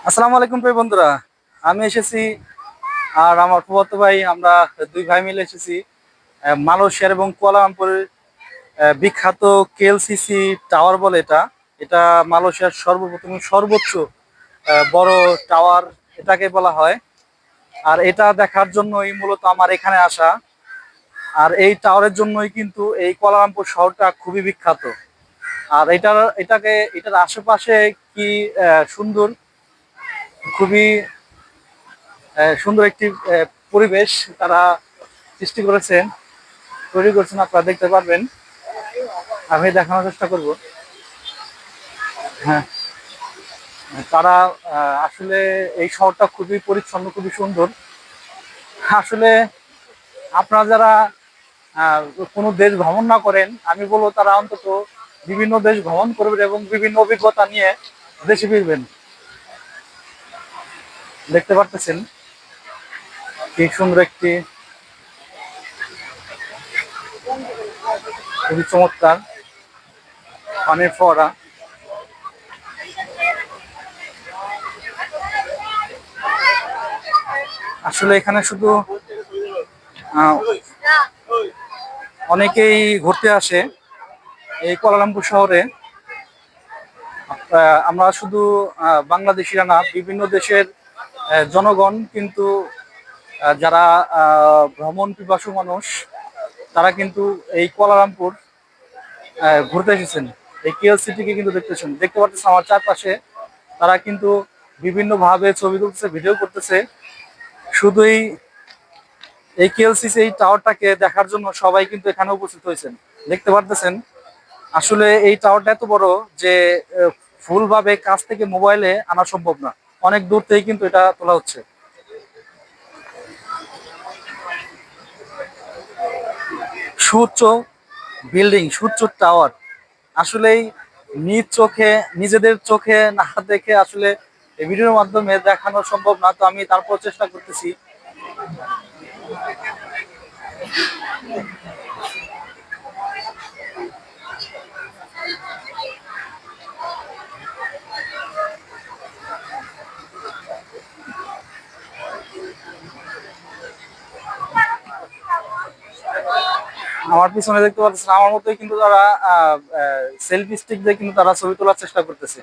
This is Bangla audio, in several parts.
আসসালামু আলাইকুম প্রিয় বন্ধুরা। আমি এসেছি আর আমার ফুফাতো ভাই, আমরা দুই ভাই মিলে এসেছি মালয়েশিয়ার এবং কুয়ালালামপুরের বিখ্যাত কেএলসিসি টাওয়ার বলে এটা। এটা মালয়েশিয়ার সর্বপ্রথম সর্বোচ্চ বড় টাওয়ার এটাকে বলা হয়। আর এটা দেখার জন্যই মূলত আমার এখানে আসা। আর এই টাওয়ারের জন্যই কিন্তু এই কুয়ালালামপুর শহরটা খুবই বিখ্যাত। আর এটার আশেপাশে কি সুন্দর, খুবই সুন্দর একটি পরিবেশ তারা সৃষ্টি করেছেন, তৈরি করছেন, আপনারা দেখতে পারবেন। আমি দেখানোর চেষ্টা করব। হ্যাঁ, তারা আসলে এই শহরটা খুবই পরিচ্ছন্ন, খুবই সুন্দর। আসলে আপনারা যারা আহ, কোনো দেশ ভ্রমণ না করেন, আমি বলবো তারা অন্তত বিভিন্ন দেশ ভ্রমণ করবেন এবং বিভিন্ন অভিজ্ঞতা নিয়ে দেশে ফিরবেন। দেখতে পারতেছেন কি সুন্দর একটি, খুবই চমৎকার পানির ফোয়ারা। আসলে এখানে শুধু আহ, অনেকেই ঘুরতে আসে এই কুয়ালালামপুর শহরে। আমরা শুধু বাংলাদেশিরা না, বিভিন্ন দেশের জনগণ কিন্তু যারা ভ্রমণ পিপাসু মানুষ, তারা কিন্তু এই কুয়ালালামপুর ঘুরতে এসেছেন। এই কেএলসিটিকে কিন্তু দেখতে পাচ্ছেন আমার চারপাশে। তারা কিন্তু বিভিন্ন ভাবে ছবি তুলতেছে, ভিডিও করতেছে। শুধুই এই কেএলসিসি এই টাওয়ারটাকে দেখার জন্য সবাই কিন্তু এখানে উপস্থিত হয়েছেন। দেখতে পারতেছেন আসলে এই টাওয়ারটা এত বড় যে ফুল ভাবে কাছ থেকে মোবাইলে আনা সম্ভব না, অনেক দূর থেকে কিন্তু এটা তোলা হচ্ছে। সুউচ্চ বিল্ডিং, সুউচ্চ টাওয়ার, আসলেই নিজ চোখে, নিজেদের চোখে না দেখে আসলে এই ভিডিওর মাধ্যমে দেখানো সম্ভব না। তো আমি তারপর চেষ্টা করতেছি। আমার পিছনে দেখতে পাচ্ছেন আমার মতোই কিন্তু তারা সেলফি স্টিক দিয়ে কিন্তু তারা ছবি তোলার চেষ্টা করতেছে।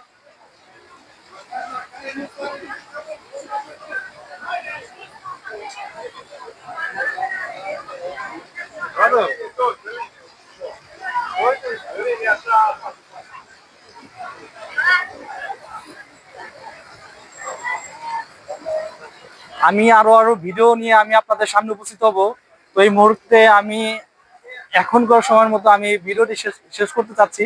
আমি আরো আরো ভিডিও নিয়ে আমি আপনাদের সামনে উপস্থিত হব। তো এই মুহূর্তে আমি এখনকার সময়ের মতো আমি ভিডিওটি শেষ করতে চাচ্ছি।